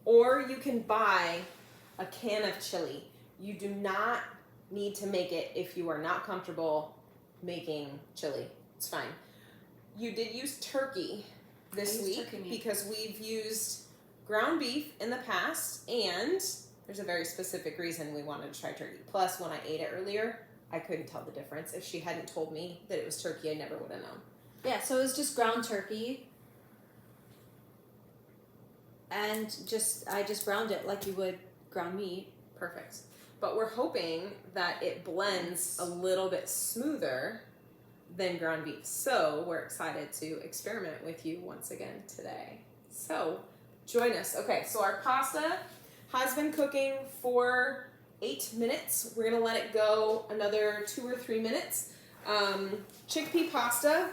or you can buy a can of chili. You do not need to make it if you are not comfortable making chili. It's fine. You did use turkey this week because we've used ground beef in the past, and there's a very specific reason we wanted to try turkey. Plus, when I ate it earlier, I couldn't tell the difference. If she hadn't told me that it was turkey, I never would have known. Yeah, so it was just ground turkey. And I just browned it like you would ground meat. Perfect. But we're hoping that it blends a little bit smoother than ground beef. So we're excited to experiment with you once again today. So join us. Okay, so our pasta has been cooking for 8 minutes. We're gonna let it go another 2 or 3 minutes. Chickpea pasta,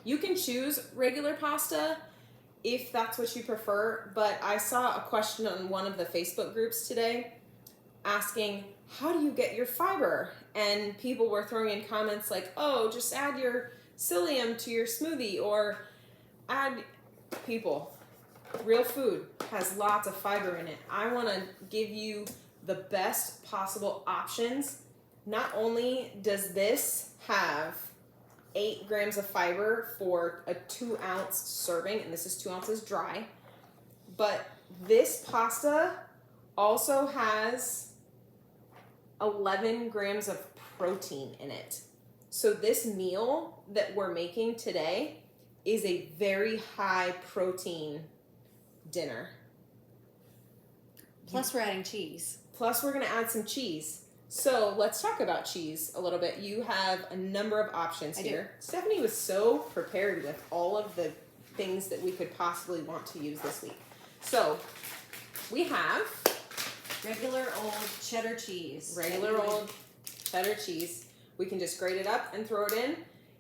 you can choose regular pasta if that's what you prefer, but I saw a question on one of the Facebook groups today asking, how do you get your fiber? And people were throwing in comments like, oh, just add your psyllium to your smoothie, or add, people, real food has lots of fiber in it. I want to give you the best possible options. Not only does this have 8 grams of fiber for a 2-ounce serving, and this is 2 ounces dry, but this pasta also has 11 grams of protein in it. So this meal that we're making today is a very high protein dinner. Plus we're adding cheese. Plus we're gonna add some cheese. So let's talk about cheese a little bit. You have a number of options here. Stephanie was so prepared with all of the things that we could possibly want to use this week. So we have regular old cheddar cheese. Regular old cheddar cheese. We can just grate it up and throw it in.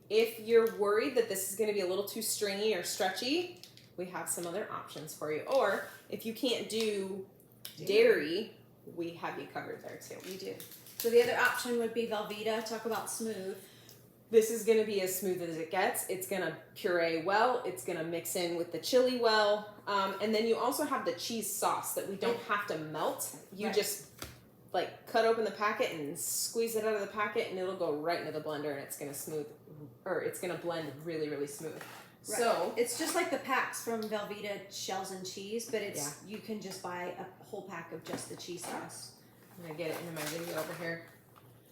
If you're worried that this is going to be a little too stringy or stretchy, we have some other options for you. Or if you can't do dairy, we have you covered there too. We do. So the other option would be Velveeta. Talk about smooth. This is going to be as smooth as it gets. It's going to puree well. It's going to mix in with the chili well. And then you also have the cheese sauce that we don't have to melt. You just like cut open the packet and squeeze it out of the packet, and it'll go right into the blender, and it's going to blend really, really smooth. Right. So it's just like the packs from Velveeta shells and cheese, but it's you can just buy a whole pack of just the cheese sauce. I'm going to get it into my video over here.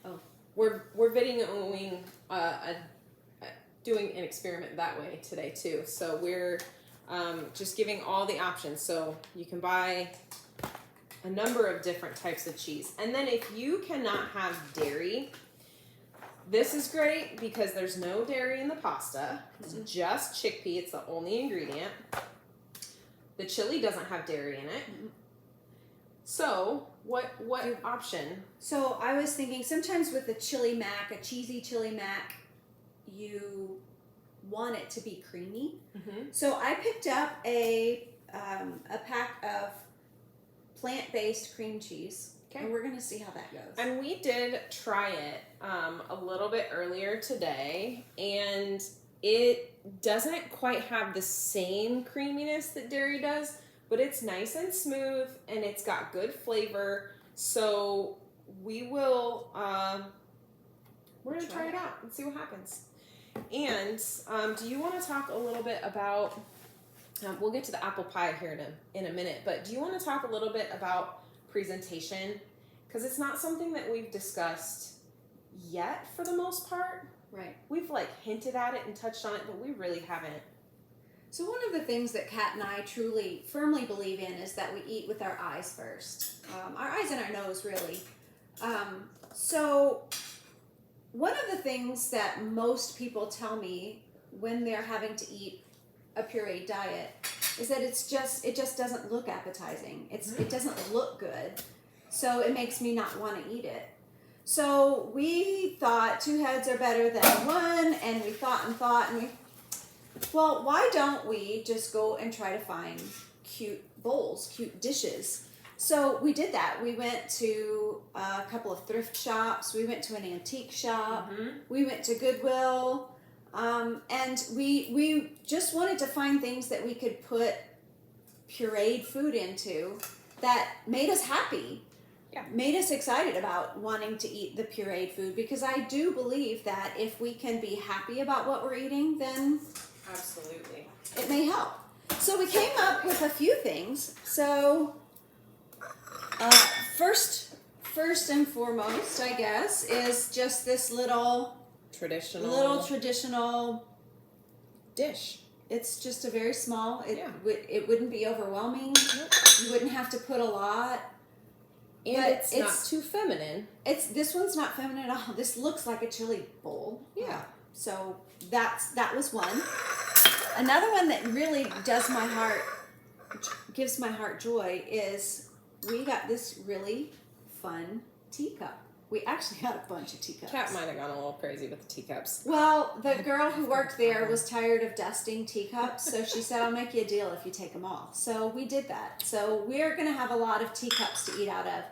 Oh. We're videoing doing an experiment that way today too. So we're just giving all the options. So you can buy a number of different types of cheese. And then if you cannot have dairy, this is great because there's no dairy in the pasta. It's just chickpea. It's the only ingredient. The chili doesn't have dairy in it. So what option? So I was thinking sometimes with a chili mac, a cheesy chili mac, you want it to be creamy. So I picked up a pack of plant-based cream cheese. And we're going to see how that goes. And we did try it a little bit earlier today, and it doesn't quite have the same creaminess that dairy does, but it's nice and smooth, and it's got good flavor. So we will, we're going to try it out and see what happens. And do you want to talk a little bit about, we'll get to the apple pie here in a minute, but do you want to talk a little bit about presentation? Because it's not something that we've discussed yet for the most part. Right. We've like hinted at it and touched on it, but we really haven't. So one of the things that Kat and I truly, firmly believe in is that we eat with our eyes first. Our eyes and our nose, really. So one of the things that most people tell me when they're having to eat a pureed diet is that it just doesn't look appetizing. It doesn't look good. So it makes me not want to eat it. So we thought 2 heads are better than 1, and we thought, and well, why don't we just go and try to find cute bowls, cute dishes? So we did that. We went to a couple of thrift shops. We went to an antique shop. We went to Goodwill. And we just wanted to find things that we could put pureed food into that made us happy. Yeah. Made us excited about wanting to eat the pureed food, because I do believe that if we can be happy about what we're eating, then Absolutely. it may help. So we came up with a few things. So first and foremost, I guess, is just this little traditional dish. It's just a very small. Yeah. It wouldn't be overwhelming. Nope. You wouldn't have to put a lot. And But it's not too feminine. This one's not feminine at all. This looks like a chili bowl. Yeah. So that was one. Another one that really gives my heart joy is we got this really fun teacup. We actually got a bunch of teacups. Cat might have gone a little crazy with the teacups. Well, the girl who worked there was tired of dusting teacups, so she said, I'll make you a deal if you take them all. So we did that. So we're going to have a lot of teacups to eat out of.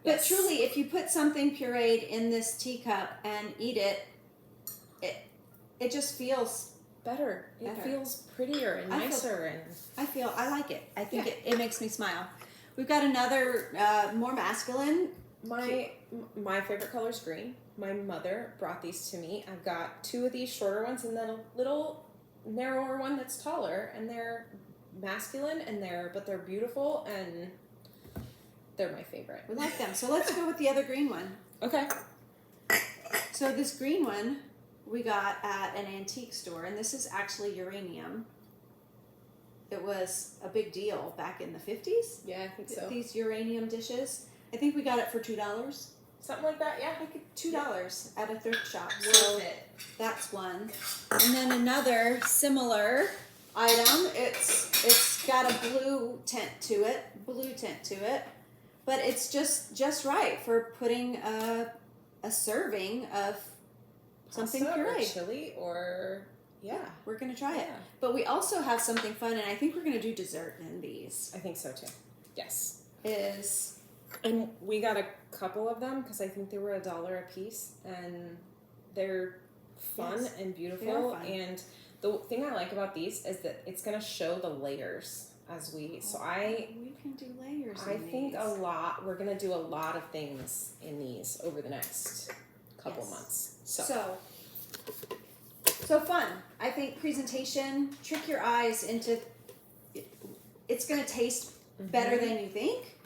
But Yes. truly, if you put something pureed in this teacup and eat it, it just feels Better. It better. feels prettier and nicer. I like it. I think Yeah. it makes me smile. We've got another more masculine. My favorite color is green. My mother brought these to me. I've got 2 of these shorter ones and then a little narrower one that's taller, and they're masculine but they're beautiful and they're my favorite. We like them. So let's go with the other green one. Okay. So this green one we got at an antique store, and this is actually uranium. It was a big deal back in the 50s. Yeah, I think so. These uranium dishes. I think we got it for $2. Something like that, yeah. $2 at a thrift shop. Worth So it. that's one. And then another similar item. It's got a blue tint to it, but it's just right for putting a serving of something Pasta or pureed. chili or yeah. We're gonna try it. Yeah. But we also have something fun, and I think we're gonna do dessert in these. I think so too. Yes. And we got a couple of them because I think they were $1 a piece, and they're fun Yes, and beautiful. they are fun. And the thing I like about these is that it's gonna show the layers as we. So we can do layers. I in think these. we're gonna do a lot of things in these over the next couple Yes. months. So fun. I think presentation, trick your eyes into. It's going to taste better than you think,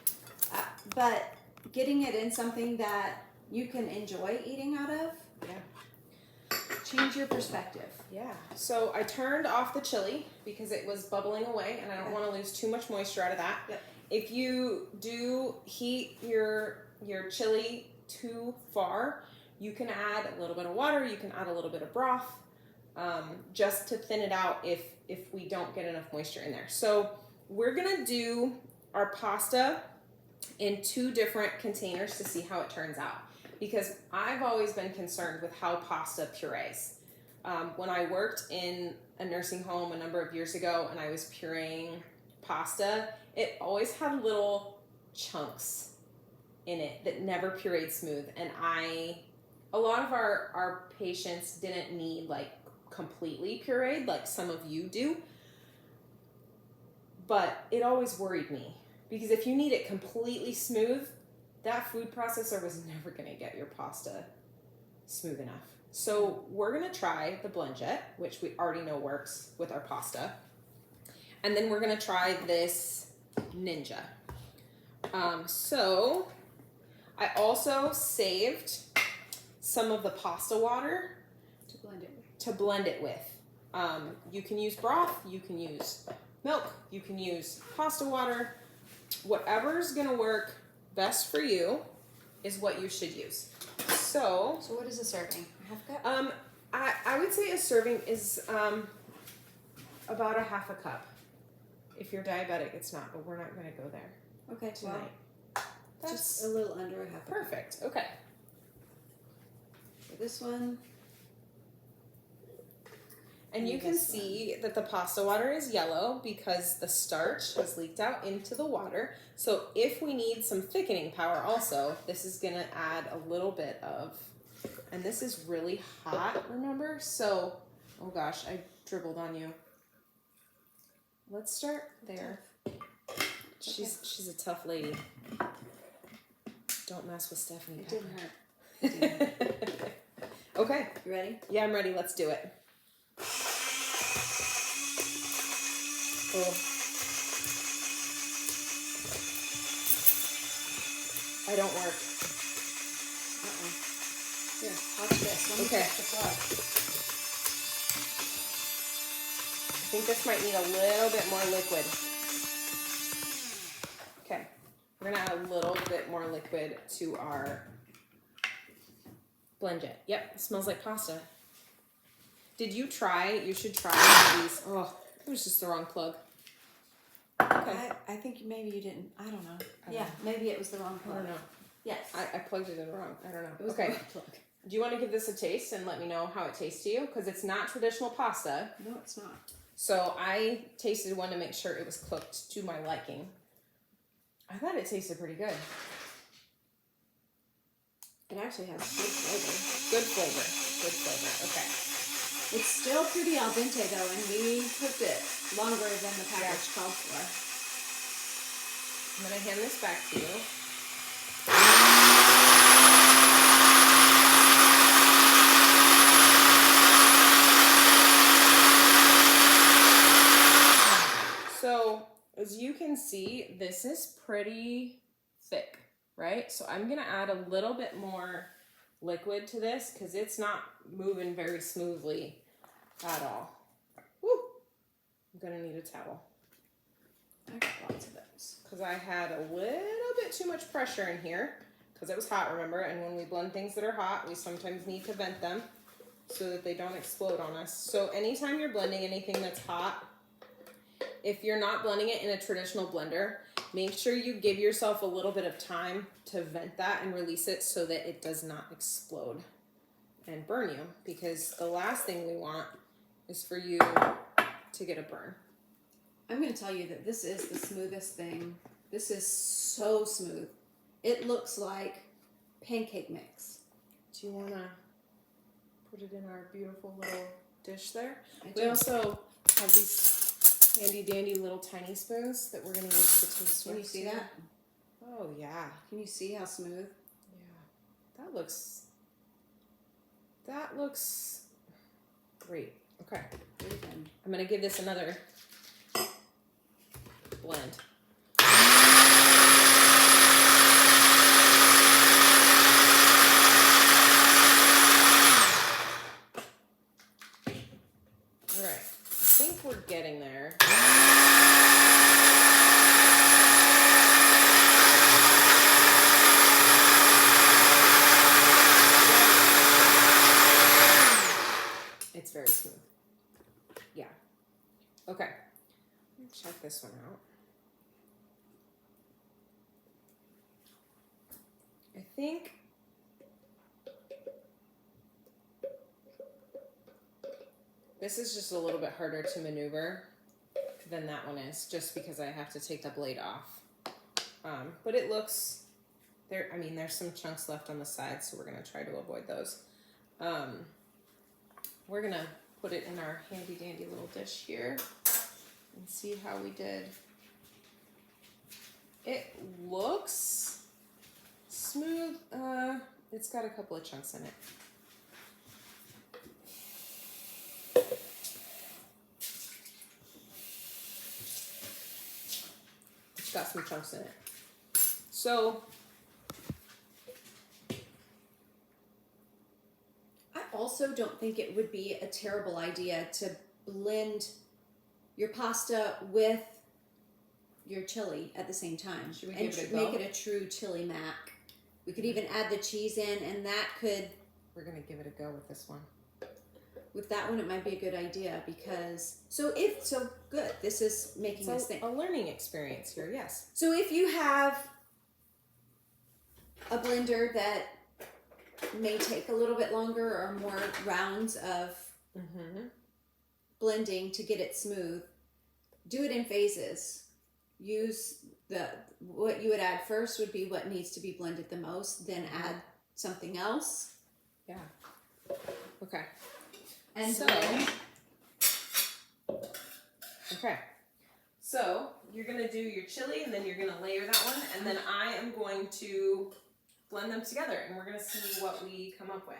but getting it in something that you can enjoy eating out of. Yeah. Change your perspective. Yeah. So I turned off the chili because it was bubbling away, and I don't Okay. want to lose too much moisture out of that. Yep. If you do heat your chili too far, you can add a little bit of water. You can add a little bit of broth, just to thin it out if we don't get enough moisture in there. So we're gonna do our pasta in 2 different containers to see how it turns out, because I've always been concerned with how pasta purees. When I worked in a nursing home a number of years ago and I was pureeing pasta, it always had little chunks in it that never pureed smooth, and a lot of our patients didn't need like completely pureed like some of you do, but it always worried me because if you need it completely smooth, that food processor was never going to get your pasta smooth enough. So we're going to try the BlendJet, which we already know works with our pasta, and then we're going to try this Ninja. So I also saved some of the pasta water to blend it with. You can use broth, you can use milk, you can use pasta water. Whatever's gonna work best for you is what you should use. So what is a serving? Half cup? I would say a serving is about a half a cup. If you're diabetic, it's not, but we're not gonna go there Okay, tonight. well, just a little under a half a cup. Perfect. Okay. So this one. And you can see that the pasta water is yellow because the starch has leaked out into the water. So if we need some thickening power also, this is gonna add a little bit of, and this is really hot, remember? So, oh gosh, I dribbled on you. Let's start there. She's a tough lady. Don't mess with Stephanie. It didn't hurt. It didn't hurt. Okay. You ready? Yeah, I'm ready. Let's do it. Oh. I don't work. Uh-oh. Here, watch this. Let me check the plug. I think this might need a little bit more liquid. Okay. We're going to add a little bit more liquid to our blend it. Yep, it smells like pasta. Did you try? You should try these. Oh, it was just the wrong plug. Okay. I think maybe you didn't. I don't know. I don't know. Maybe it was the wrong I plug. don't know. Yes. I plugged it in wrong. I don't know. It was Okay. the wrong plug. Do you want to give this a taste and let me know how it tastes to you? Because it's not traditional pasta. No, it's not. So I tasted one to make sure it was cooked to my liking. I thought it tasted pretty good. It actually has good flavor. Good flavor. Good flavor. Okay. It's still pretty al dente though, and we cooked it longer than the package called for. I'm going to hand this back to you. So, as you can see, this is pretty thick, right? So I'm going to add a little bit more liquid to this because it's not moving very smoothly at all. Woo! I'm going to need a towel. I got lots of those. Because I had a little bit too much pressure in here because it was hot, remember? And when we blend things that are hot, we sometimes need to vent them so that they don't explode on us. So anytime you're blending anything that's hot, if you're not blending it in a traditional blender, make sure you give yourself a little bit of time to vent that and release it so that it does not explode and burn you, because the last thing we want is for you to get a burn. I'm going to tell you that this is the smoothest thing. This is so smooth. It looks like pancake mix. Do you want to put it in our beautiful little dish there? I We do. also have these handy dandy little tiny spoons that we're going to use to taste. Can you see that? Oh, yeah. Can you see how smooth? Yeah. That looks great. Okay. Very good. I'm going to give this another blend. All right. I think we're getting there. It's very smooth. Yeah. Okay. Check this one out. I think this is just a little bit harder to maneuver than that one is, just because I have to take the blade off. But it looks there. I mean, there's some chunks left on the side, so we're gonna try to avoid those. We're gonna put it in our handy dandy little dish here and see how we did. It looks smooth. It's got a couple of chunks in it. It's got some chunks in it. So I also don't think it would be a terrible idea to blend your pasta with your chili at the same time. Should we and give it a make go? it a true chili mac. We could even add the cheese in, and that could, we're gonna give it a go with this one. with that one, it might be a good idea because, good, this is making us It's think. a learning experience here, yes. So if you have a blender that may take a little bit longer or more rounds of blending to get it smooth, do it in phases. Use what you would add first would be what needs to be blended the most, then add something else. Yeah. Okay. And So, blend. okay. So you're gonna do your chili, and then you're gonna layer that one, and then I am going to blend them together, and we're gonna see what we come up with.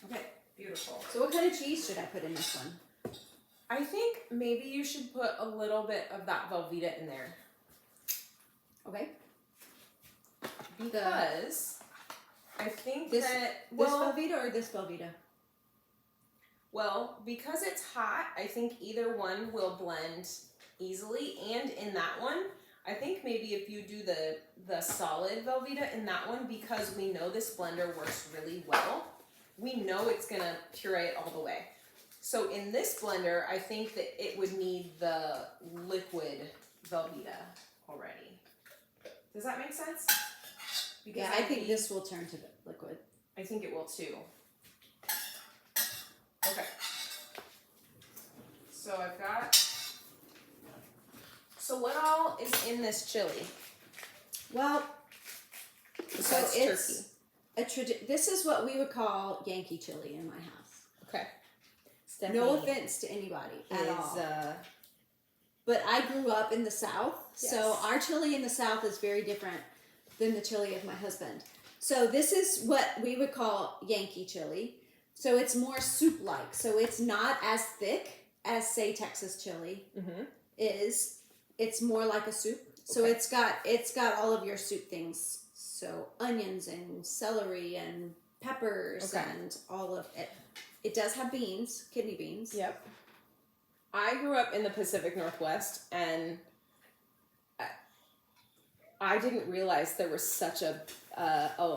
Okay, beautiful. So what kind of cheese should I put in this one? I think maybe you should put a little bit of that Velveeta in there. Okay. Because I think This Velveeta or this Velveeta? Well, because it's hot, I think either one will blend easily. And in that one, I think maybe if you do the solid Velveeta in that one, because we know this blender works really well, we know it's gonna puree it all the way. So in this blender, I think that it would need the liquid Velveeta already. Does that make sense? Because Yeah, I think this will turn to liquid. I think it will too. Okay. So I've got. So what all is in this chili? Well, Besides so it's this is what we would call Yankee chili in my house. Okay. Stephanie no offense to anybody at all. But I grew up in the South, so our chili in the South is very different than the chili of my husband. So this is what we would call Yankee chili. So it's more soup-like. So it's not as thick as, say, Texas chili is. It's more like a soup. So it's got all of your soup things. So onions and celery and peppers and all of it. It does have beans, kidney beans. Yep. I grew up in the Pacific Northwest, and I didn't realize there was such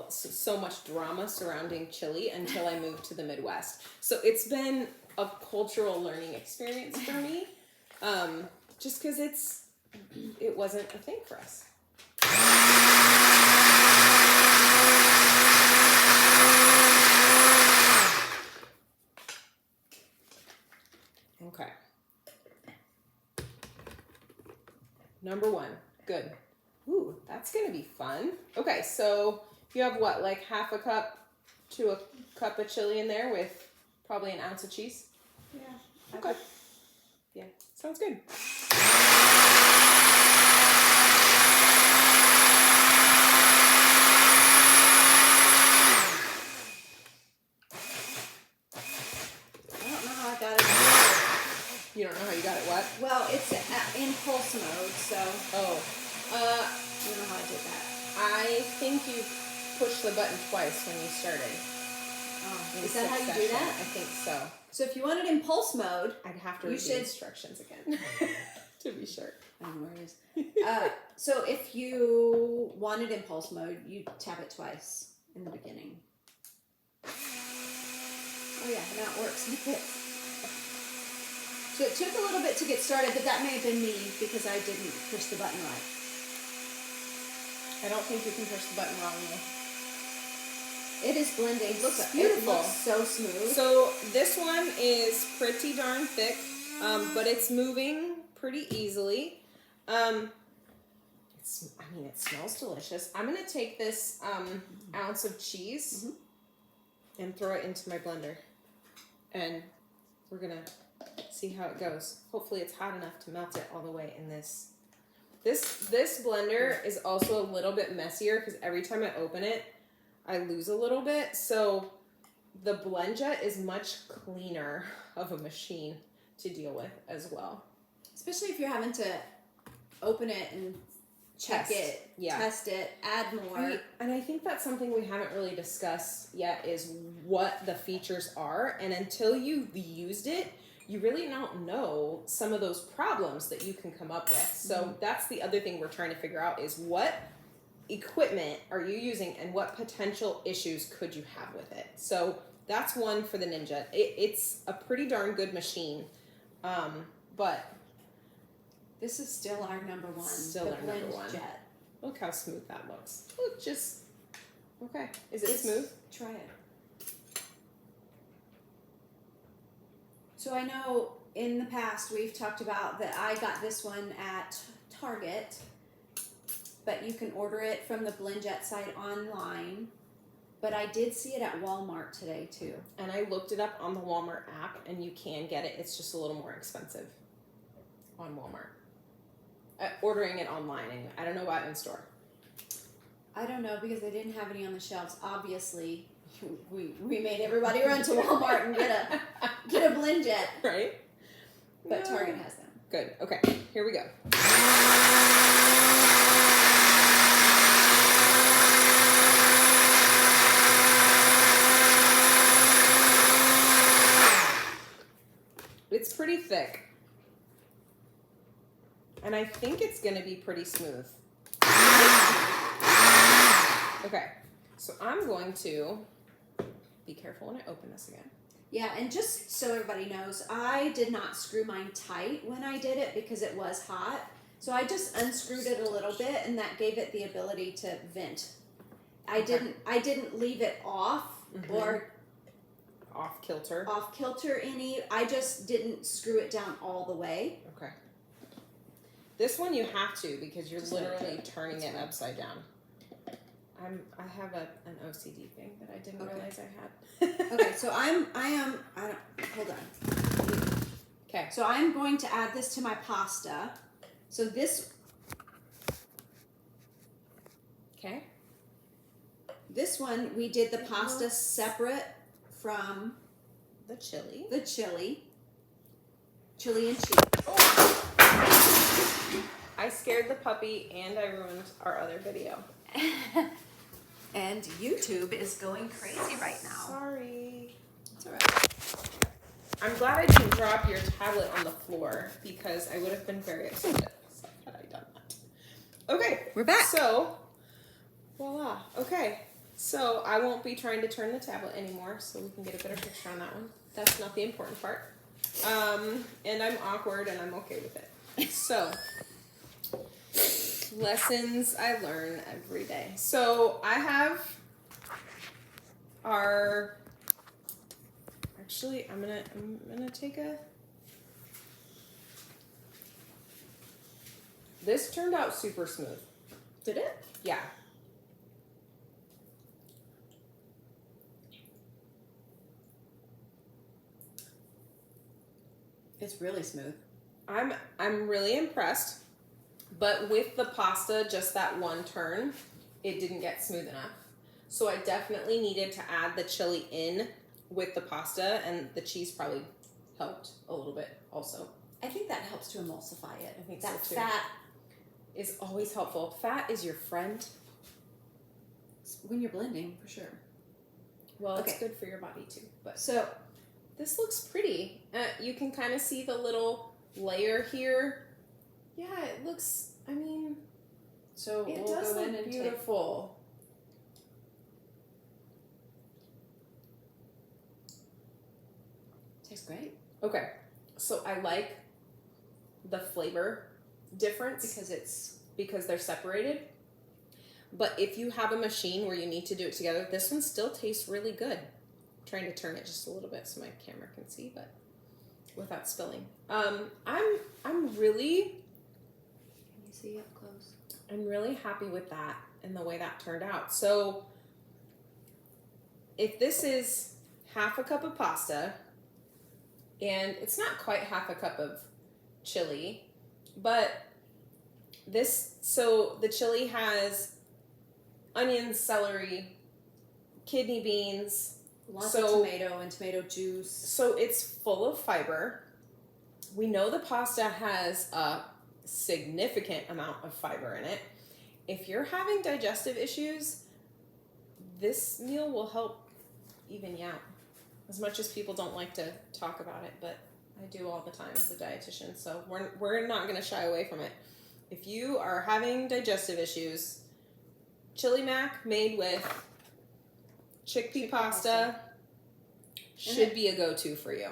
so much drama surrounding chili until I moved to the Midwest. So it's been a cultural learning experience for me, just because it wasn't a thing for us. Okay. Number one. Good. Ooh, that's going to be fun. Okay, so you have what, like half a cup to a cup of chili in there with probably an ounce of cheese? Yeah. Okay. Yeah, sounds good. You don't know how you got it what? Well, it's in pulse mode, so. Oh. I don't know how I did that. I think you pushed the button twice when you started. Oh, is that how you do that? I think so. So if you want it in pulse mode, I'd have to read the instructions again to be sure. I don't know where it is. So if you want it in pulse mode, you tap it twice in the beginning. Oh yeah, now it works like this. So it took a little bit to get started, but that may have been me because I didn't push the button right. I don't think you can push the button wrong though. It is blending. Looks beautiful. It looks so smooth. So this one is pretty darn thick, but it's moving pretty easily. It smells delicious. I'm gonna take this ounce of cheese and throw it into my blender, and we're gonna see how it goes. Hopefully it's hot enough to melt it all the way in this. This blender is also a little bit messier because every time I open it, I lose a little bit. So the BlendJet is much cleaner of a machine to deal with as well. Especially if you're having to open it and check it, test it, add more. And I think that's something we haven't really discussed yet is what the features are. And until you've used it, you really don't know some of those problems that you can come up with. So that's the other thing we're trying to figure out is what equipment are you using and what potential issues could you have with it. So that's one for the Ninja. It's a pretty darn good machine, but this is still our number one. Still our number one. Jet. Look how smooth that looks. Look, just okay. Is it smooth? Try it. So I know in the past we've talked about that I got this one at Target, but you can order it from the BlendJet site online. But I did see it at Walmart today too. And I looked it up on the Walmart app, and you can get it. It's just a little more expensive. on Walmart. Ordering it online anyway. I don't know about in store. I don't know because they didn't have any on the shelves. Obviously, we made everybody run to Walmart and get a blend jet. Right? But Target has them. Good. Okay, here we go. It's pretty thick. And I think it's going to be pretty smooth. Okay, so I'm going to be careful when I open this again. Yeah, and just so everybody knows, I did not screw mine tight when I did it because it was hot. So I just unscrewed it a little bit, and that gave it the ability to vent. I didn't leave it off or off kilter any. I just didn't screw it down all the way. Okay. This one you have to because you're literally turning it upside down. I have an OCD thing that I didn't realize I had. Okay, so hold on. Okay. So I'm going to add this to my pasta. So this. Okay. This one, we did the pasta separate from the chili. Chili and cheese. Oh. I scared the puppy and I ruined our other video. And YouTube is going crazy right now. Sorry. It's alright. I'm glad I didn't drop your tablet on the floor because I would have been very upset had I done that. Okay. We're back. So, voila. Okay. So I won't be trying to turn the tablet anymore so we can get a better picture on that one. That's not the important part. And I'm awkward and I'm okay with it. So, lessons I learn every day. So I have actually I'm gonna take this turned out super smooth. Did it? Yeah. It's really smooth. I'm really impressed. But with the pasta, just that one turn, it didn't get smooth enough. So I definitely needed to add the chili in with the pasta, and the cheese probably helped a little bit also. I think that helps to emulsify it. I think that so too. Fat is always helpful. Fat is your friend. When you're blending, for sure. Well, it's good for your body too. But so this looks pretty. You can kind of see the little layer here. Yeah, it looks, I mean, so it we'll does go in look and beautiful. Tastes great. Okay, so I like the flavor difference because they're separated. But if you have a machine where you need to do it together, this one still tastes really good. I'm trying to turn it just a little bit so my camera can see, but without spilling. I'm really. See up close. I'm really happy with that and the way that turned out. So if this is half a cup of pasta and it's not quite half a cup of chili, but so the chili has onions, celery, kidney beans, lots of tomato and tomato juice. So it's full of fiber. We know the pasta has a significant amount of fiber in it. If you're having digestive issues, this meal will help even you out. As much as people don't like to talk about it, but I do all the time as a dietitian, so we're not going to shy away from it. If you are having digestive issues, chili mac made with chickpea pasta should be a go-to for you.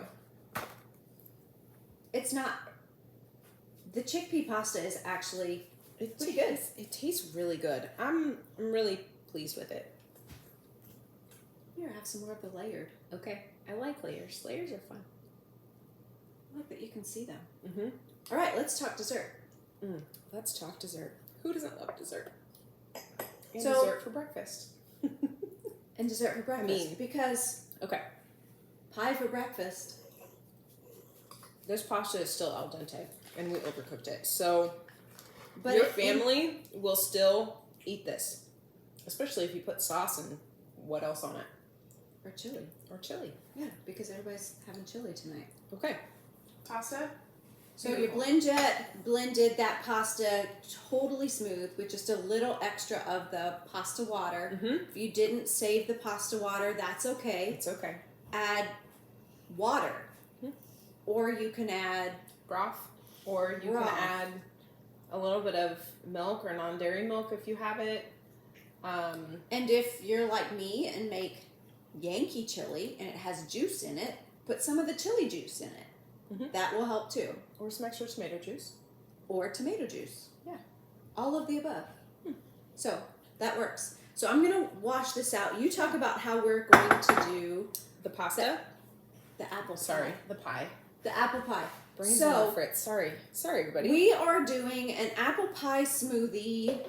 It's not. The chickpea pasta is actually pretty good. It tastes really good. I'm really pleased with it. Here, have some more of the layered. Okay, I like layers. Layers are fun. I like that you can see them. Mm-hmm. All right, let's talk dessert. Let's talk dessert. Who doesn't love dessert? And So- dessert for breakfast. And dessert for breakfast. Because Okay, pie for breakfast. this pasta is still al dente. and we overcooked it. So But your family will still eat this, especially if you put sauce and what else on it? Or chili. Or chili. Yeah, because everybody's having chili tonight. Okay. Pasta. So your BlendJet blended that pasta totally smooth with just a little extra of the pasta water. Mm-hmm. If you didn't save the pasta water, that's okay. It's okay. Add water. Mm-hmm. Or you can add broth. Or you can add a little bit of milk or non-dairy milk if you have it. And if you're like me and make Yankee chili and it has juice in it, put some of the chili juice in it. Mm-hmm. That will help too. Or some extra tomato juice. Or tomato juice. Yeah. All of the above. So that works. So I'm going to wash this out. You talk about how we're going to do the pasta. The apple Sorry, pie. the pie. The apple pie. Brains so, Fritz. Sorry, everybody. We are doing an apple pie smoothie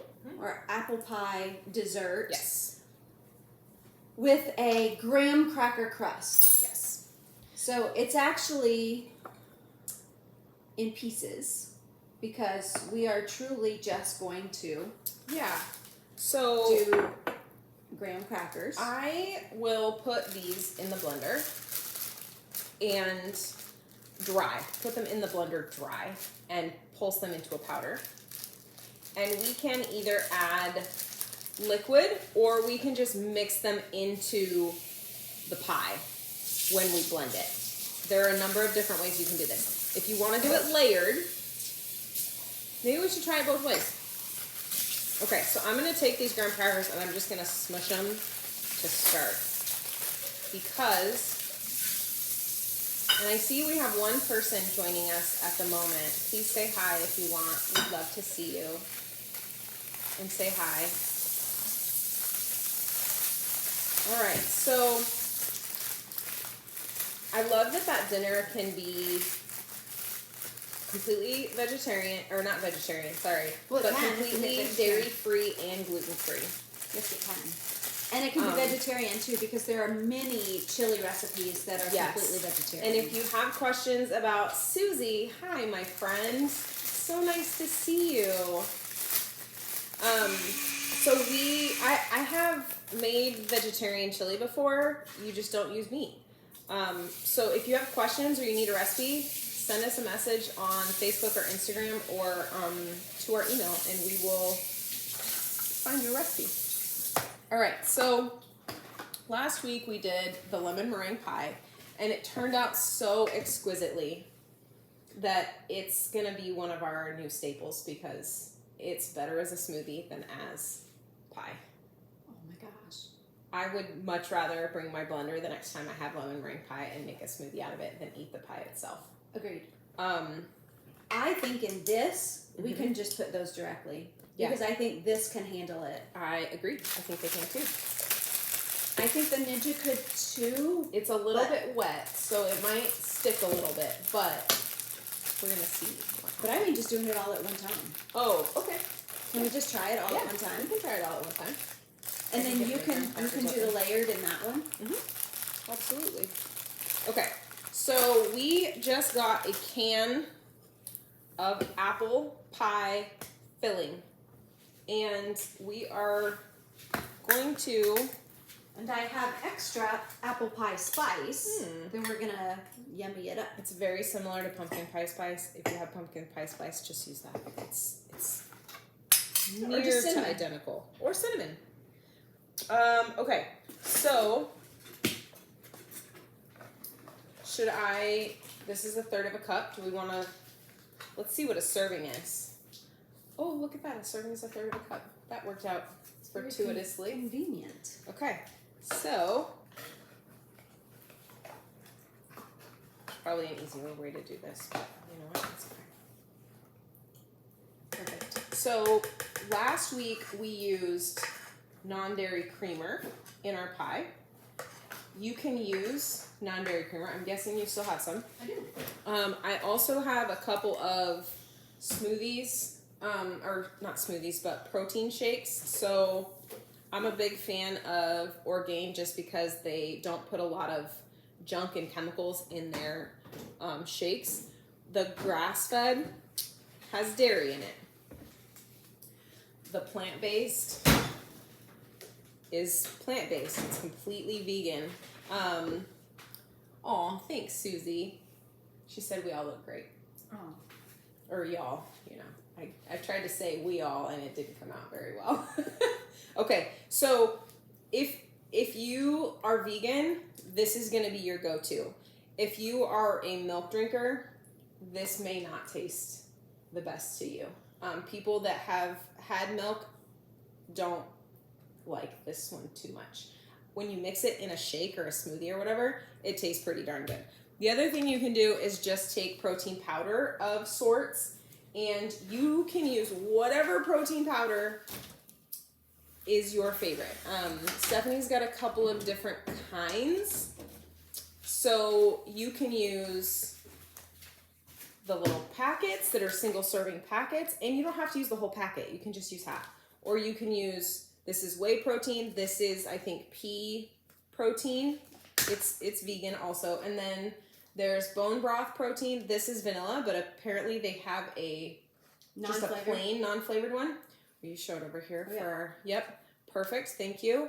or apple pie dessert. Yes. With a graham cracker crust. Yes. So it's actually in pieces because we are truly just going to do graham crackers. I will put these in the blender and put them in the blender dry and pulse them into a powder. And we can either add liquid or we can just mix them into the pie when we blend it. There are a number of different ways you can do this. If you want to do it layered, maybe we should try it both ways. Okay, so I'm going to take these graham crackers and I'm just going to smush them to start. Because, and I see we have one person joining us at the moment. Please say hi if you want. We'd love to see you. And say hi. All right, so I love that dinner can be completely vegetarian, or not vegetarian, sorry, well, but completely dairy-free and gluten-free. Yes, it can. And it can be vegetarian too, because there are many chili recipes that are completely vegetarian. And if you have questions about Susie, hi, my friend. So nice to see you. So I have made vegetarian chili before. You just don't use meat. So if you have questions or you need a recipe, send us a message on Facebook or Instagram or to our email, and we will find you a recipe. All right, so last week we did the lemon meringue pie, and it turned out so exquisitely that it's going to be one of our new staples because it's better as a smoothie than as pie. Oh my gosh. I would much rather bring my blender the next time I have lemon meringue pie and make a smoothie out of it than eat the pie itself. Agreed. I think in this, we can just put those directly. Because I think this can handle it. I agree. I think they can too. I think the Ninja could too. It's a little bit wet, so it might stick a little bit, but we're going to see. But I mean just doing it all at one time. Oh, okay. Can we just try it all at one time? We can try it all at one time. And then you can do the layered in that one? Mm-hmm. Absolutely. Okay, so we just got a can of apple pie filling. And we are going to... And I have extra apple pie spice. Then we're going to yummy it up. It's very similar to pumpkin pie spice. If you have pumpkin pie spice, just use that. It's near to identical. Or cinnamon. Okay, so should I... This is a third of a cup. Do we want to... Let's see what a serving is. Oh, look at that. A serving is a third of a cup. That worked out fortuitously. Convenient. Okay, so probably an easier way to do this, but you know what? It's okay. Perfect. So last week we used non-dairy creamer in our pie. You can use non-dairy creamer. I'm guessing you still have some. I do. I also have a couple of smoothies. Or not smoothies, but protein shakes. So I'm a big fan of Orgain just because they don't put a lot of junk and chemicals in their shakes. The grass-fed has dairy in it. The plant-based is plant-based. It's completely vegan. Aw, thanks, Susie. She said we all look great. Oh. Or y'all, you know. I tried to say we all, and it didn't come out very well. Okay, so if you are vegan, this is going to be your go-to. If you are a milk drinker, this may not taste the best to you. People that have had milk don't like this one too much. When you mix it in a shake or a smoothie or whatever, it tastes pretty darn good. The other thing you can do is just take protein powder of sorts, and you can use whatever protein powder is your favorite. Stephanie's got a couple of different kinds. So you can use the little packets that are single serving packets, and you don't have to use the whole packet. You can just use half. Or you can use, this is whey protein. This is, I think, pea protein. It's vegan also. And then there's bone broth protein. This is vanilla, but apparently they have just a plain non-flavored one. Will you show it over here for our, yep, perfect, thank you.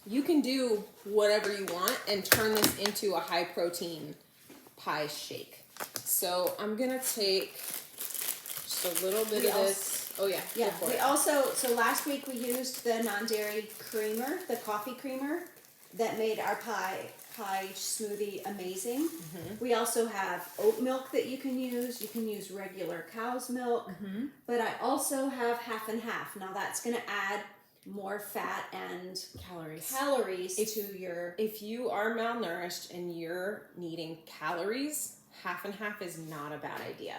You can do whatever you want and turn this into a high protein pie shake. So I'm gonna take just a little bit of this. Oh yeah, yeah. We also, so last week we used the non-dairy creamer, the coffee creamer that made our pie smoothie amazing. Mm-hmm. We also have oat milk that you can use. You can use regular cow's milk, mm-hmm. but I also have half and half. Now that's going to add more fat and calories to your... If you are malnourished and you're needing calories, half and half is not a bad idea.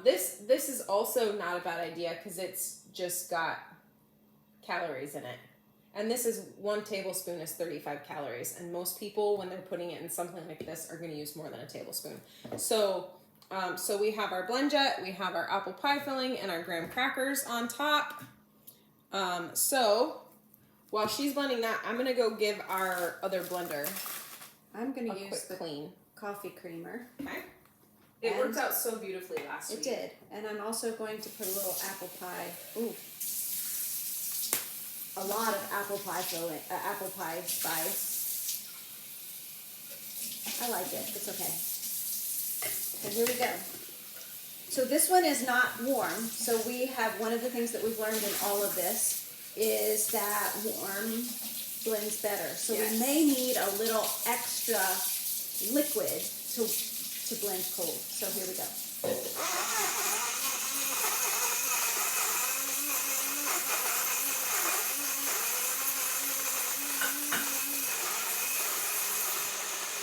This is also not a bad idea because it's just got calories in it. And this is 1 tablespoon is 35 calories. And most people, when they're putting it in something like this, are going to use more than a tablespoon. So we have our BlendJet, we have our apple pie filling, and our graham crackers on top. So while she's blending that, I'm going to go give our other blender I'm going to use the clean coffee creamer. Okay. It worked out so beautifully last week. It did. And I'm also going to put a little apple pie. Ooh. A lot of apple pie filling, apple pie spice. I like it. It's okay. So here we go. So this one is not warm. So we have, one of the things that we've learned in all of this is that warm blends better. So yes. We may need a little extra liquid to blend cold. So here we go.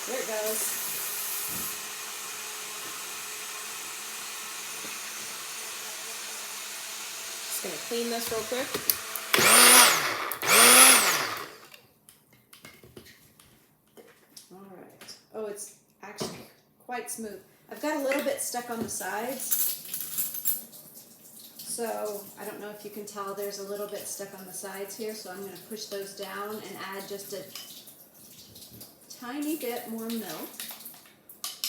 There it goes. Just going to clean this real quick. All right. Oh, it's actually quite smooth. I've got a little bit stuck on the sides. So I don't know if you can tell there's a little bit stuck on the sides here. So I'm going to push those down and add just a tiny bit more milk.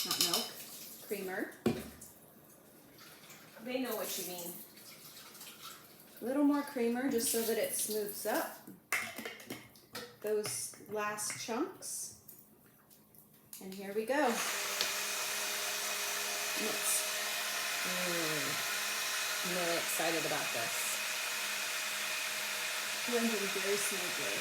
Not milk, creamer. They know what you mean. A little more creamer just so that it smooths up those last chunks. And here we go. Mix. I'm really excited about this. Blending very smoothly.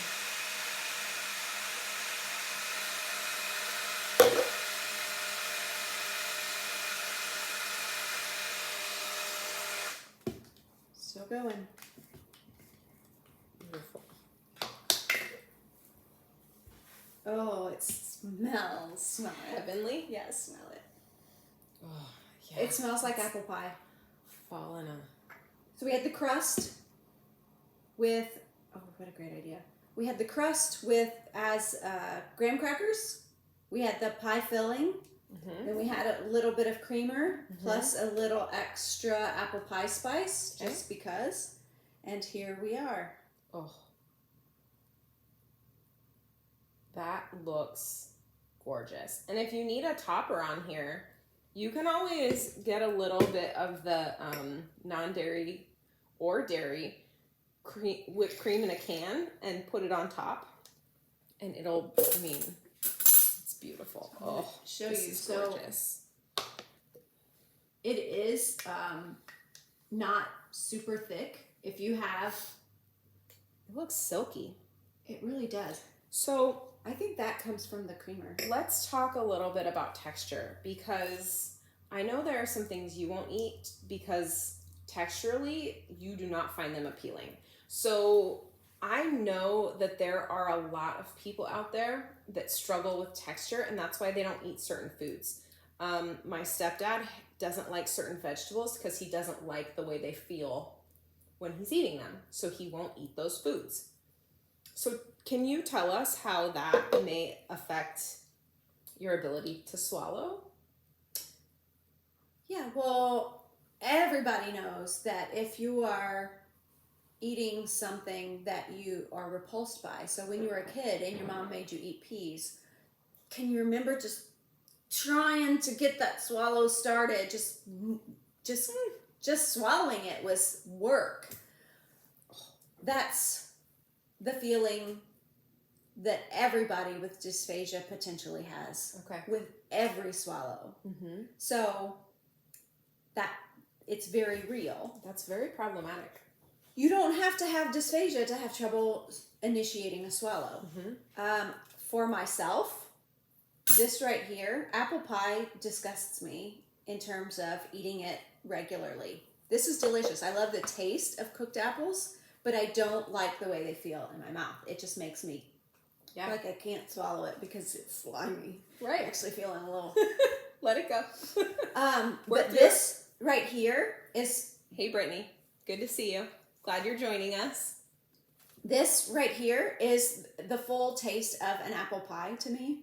Still going. Beautiful. Oh, it smells. Smell it. Heavenly? Yes, smell it. Oh, yeah. It smells like apple pie. Fall in a... So we had the crust with, oh, what a great idea. We had the crust with, as graham crackers. We had the pie filling. Mm-hmm. Then we had a little bit of creamer, mm-hmm. plus a little extra apple pie spice, just because. And here we are. Oh. That looks gorgeous. And if you need a topper on here, You can always get a little bit of the non-dairy or dairy whipped cream in a can and put it on top, and it'll, I mean, it's beautiful. Oh, show this you. is So gorgeous. it is not super thick. If you have, It looks silky. it really does. So I think that comes from the creamer. let's talk a little bit about texture, because I know there are some things you won't eat because texturally you do not find them appealing. So I know that there are a lot of people out there that struggle with texture, and that's why they don't eat certain foods. My stepdad doesn't like certain vegetables because he doesn't like the way they feel when he's eating them, so he won't eat those foods. So can you tell us how that may affect your ability to swallow? Yeah, well, everybody knows that if you are eating something that you are repulsed by, so when you were a kid and your mom made you eat peas, can you remember just trying to get that swallow started? Just swallowing it was work. That's the feeling that everybody with dysphagia potentially has. Okay. With every swallow. Mm-hmm. So that it's very real. That's very problematic. You don't have to have dysphagia to have trouble initiating a swallow. Mm-hmm. For myself, this right here, apple pie disgusts me in terms of eating it regularly. This is delicious. I love the taste of cooked apples, but I don't like the way they feel in my mouth. It just makes me like I can't swallow it because it's slimy. Right. I'm actually feeling a little. Let it go. But this right here is. Hey, Brittany. Good to see you. Glad you're joining us. This right here is the full taste of an apple pie to me,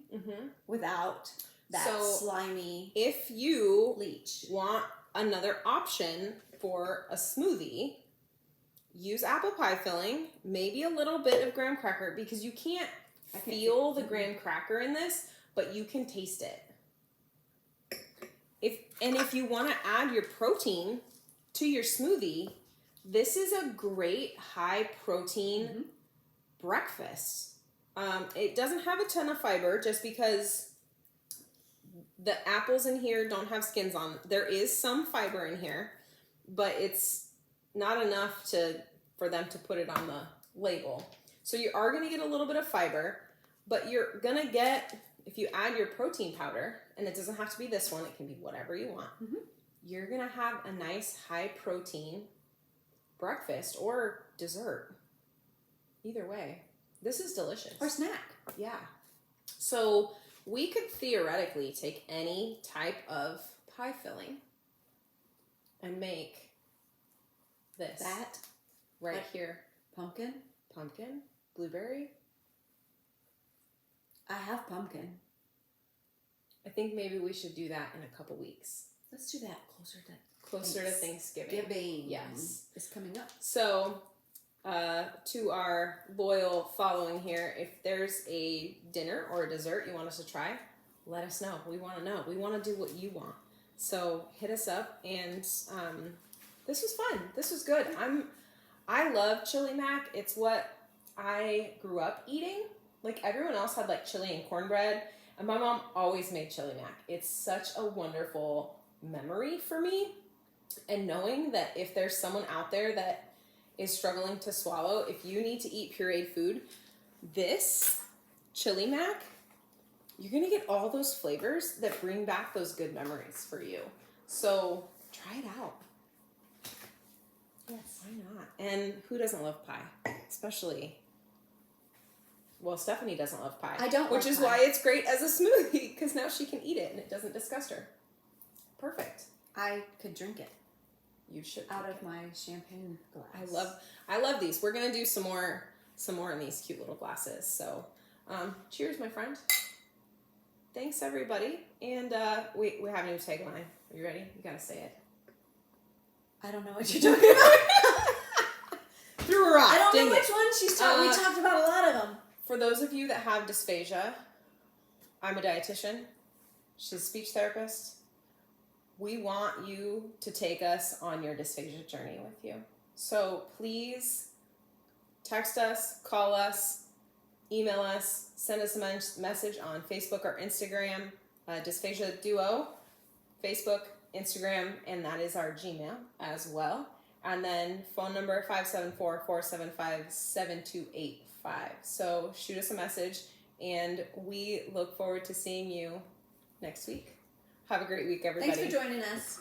without that slimy. If you leach want another option for a smoothie, use apple pie filling, maybe a little bit of graham cracker, because you can't feel the graham cracker in this, but you can taste it. If you want to add your protein to your smoothie, this is a great high protein breakfast. It doesn't have a ton of fiber just because the apples in here don't have skins on. There is some fiber in here, but it's not enough for them to put it on the label. So you are going to get a little bit of fiber, but you're going to get, if you add your protein powder, and it doesn't have to be this one, it can be whatever you want, you're going to have a nice high protein breakfast or dessert. Either way, this is delicious. or snack. Yeah. So we could theoretically take any type of pie filling and make this. That right here. pumpkin. Pumpkin, blueberry. I have pumpkin. I think maybe we should do that in a couple weeks. Let's do that Closer to Thanksgiving. Thanksgiving. Yes. It's coming up. So, to our loyal following here, if there's a dinner or a dessert you want us to try, let us know. We want to know. We want to do what you want. So hit us up, and this was fun. This was good. I love chili mac. It's what I grew up eating. Like everyone else had like chili and cornbread, and my mom always made chili mac. It's such a wonderful memory for me. And knowing that if there's someone out there that is struggling to swallow, if you need to eat pureed food, this chili mac, you're going to get all those flavors that bring back those good memories for you. So try it out. Yes. Why not? And who doesn't love pie? Especially, well, Stephanie doesn't love pie. I don't Which love is pie. why it's great as a smoothie, because now she can eat it and it doesn't disgust her. Perfect. I could drink it You should out drink of my champagne glass. I love these. We're gonna do some more in these cute little glasses. So, cheers, my friend. Thanks, everybody. And we have a new tagline. Are you ready? You gotta say it. I don't know what you're talking about. Threw her off. I don't Dang know it. which one she's talking. We talked about a lot of them. For those of you that have dysphagia, I'm a dietitian. She's a speech therapist. we want you to take us on your dysphagia journey with you. So please text us, call us, email us, send us a message on Facebook or Instagram, Dysphagia Duo, Facebook, Instagram, and that is our Gmail as well. And then phone number 574-475-7285. So shoot us a message, and we look forward to seeing you next week. Have a great week, everybody. Thanks for joining us.